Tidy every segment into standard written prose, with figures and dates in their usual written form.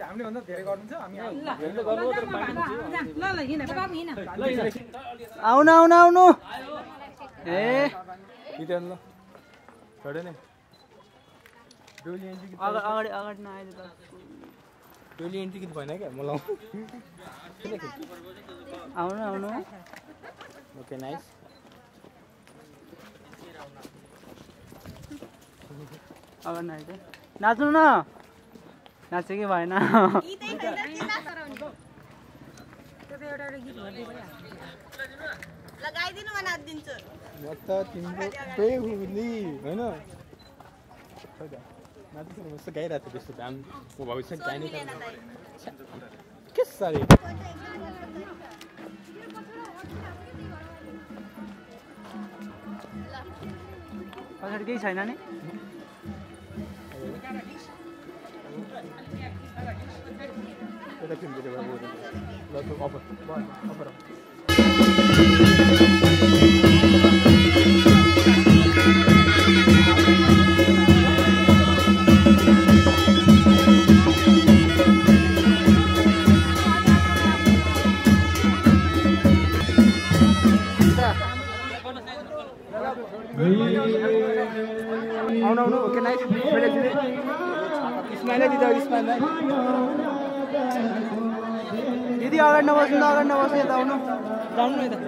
हामीले भन्दा धेरै गर्नुहुन्छ हामी आउनु आउनु आउनु ए इदेन ल छोडे नि डोली एन्ट्री अगाडि अगाडि नआइले त डोली एन्ट्री किन भएन क्या म लाउ आउनु आउनु ओके नाइस अगाडि नआइले नाच्नु न नाचे कि भएन लगाइदिनु म नाच्दिन्छु म त तिम्रो बेहुली हैन नाच्नु मस्त गाइरहेको थियो त्यस्तो म भविष्य जाने के सारे पछाडि केही छैन नि एउटा फिल्म दिएर भयो ल त अफर अफर आउनु आउनु ओके नाइस स्माइल दिदा स्माइल दिदी अगाडि नबस्नु अगाडि नबस्नु यता आउनु जाउनु यता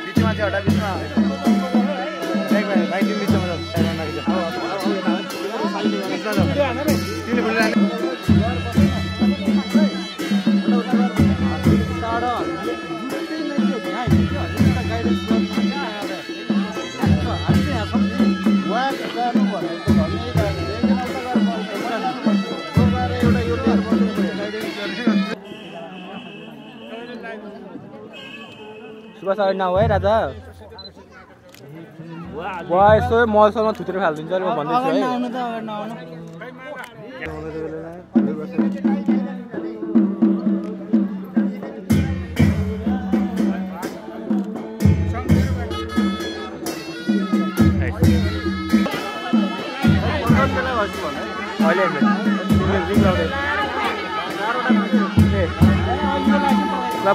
बिचमा चाहिँ हटा बिचमा भाइ तिमी बिचमा सुभाष अगाडि नहो है राजा यसो मलसलमा थुतेर फालिदिन्छ अरे म भन्दैछु है आउनु त अगाडि नआउनु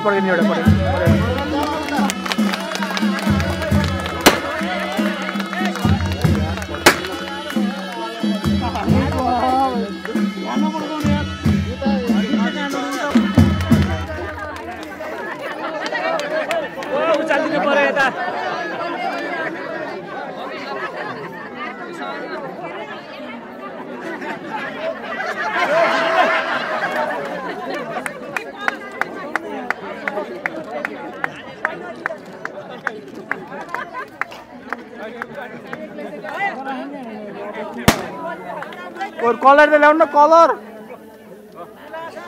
पड्किने एउटा पऱ्यो उचालिदिनु पर्यो यता और कलर त ल्याउनु न कलर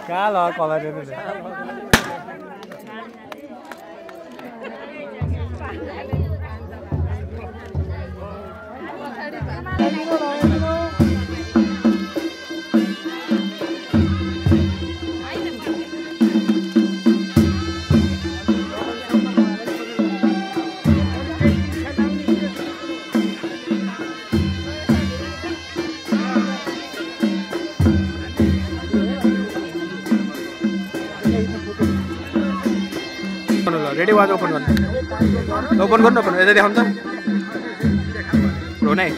कहाँ ल कलर रेडी वाज ओपन गर्नु ओपन गर्नु ओपन यता देखाउनु त हो नै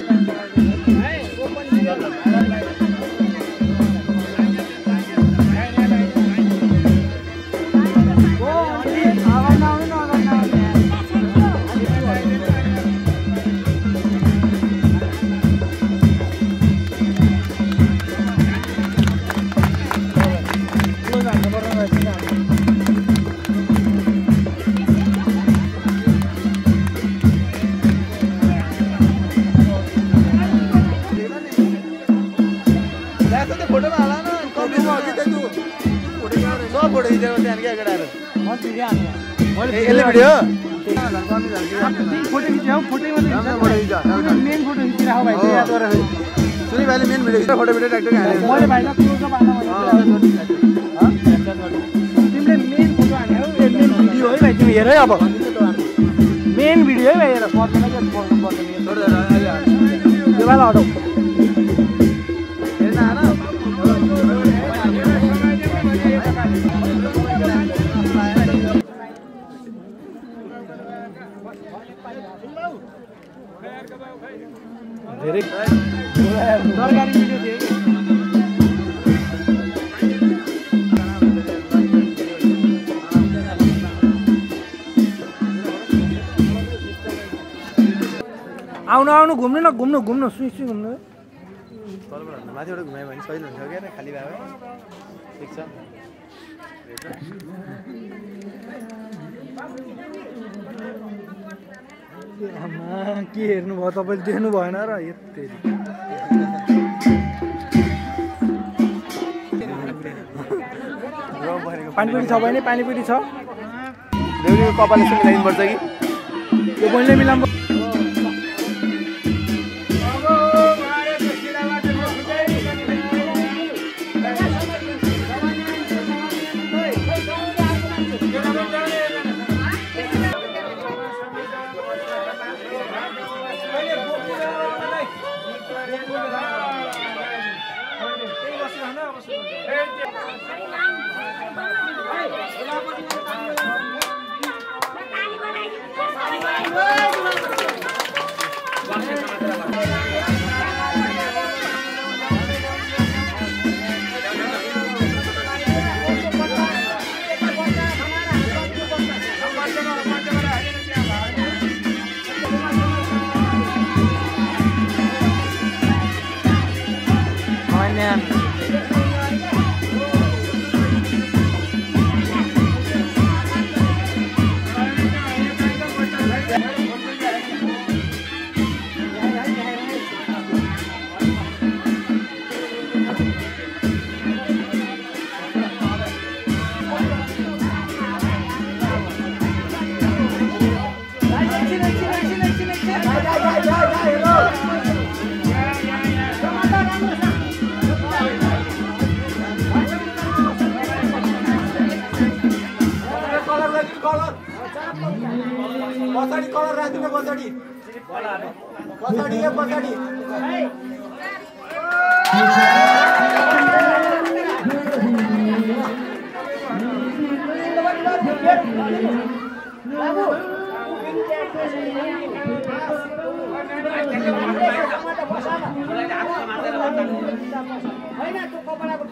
भिडियो सुनी भाइले मेन भिडियो फोटो भिडियो ट्याक्टक तिमीले मेन फोटो हान्यौ मेन भिडियो भिडियो है भाइ तिमी हेर है अब मेन भिडियो है भाइ हेर पर्दैन के पर्नु पर्दैन यो वाला हटाऊ हेर्न आना धेरै सरकारी भिडियो थियो आउनु आउनु घुम्नु न घुम्नु घुम्नु सुई सुई घुम्नु माथिबाट घुमायो भने सजिलो हुन्छ क्या खाली भए ठिक छ आमा के हेर्नु भयो तपाईले देख्नु भएन र यत्तेरी पानीपुरी छ भने पानीपुरी छ देउनीको कपालले सुन मिलाइदिनु पर्छ कि यो बहिनीले मिलाउनु पछाडि कलर राख्दिनु पछाडि पछाडि यो पछाडि हैन त्यो कपडाको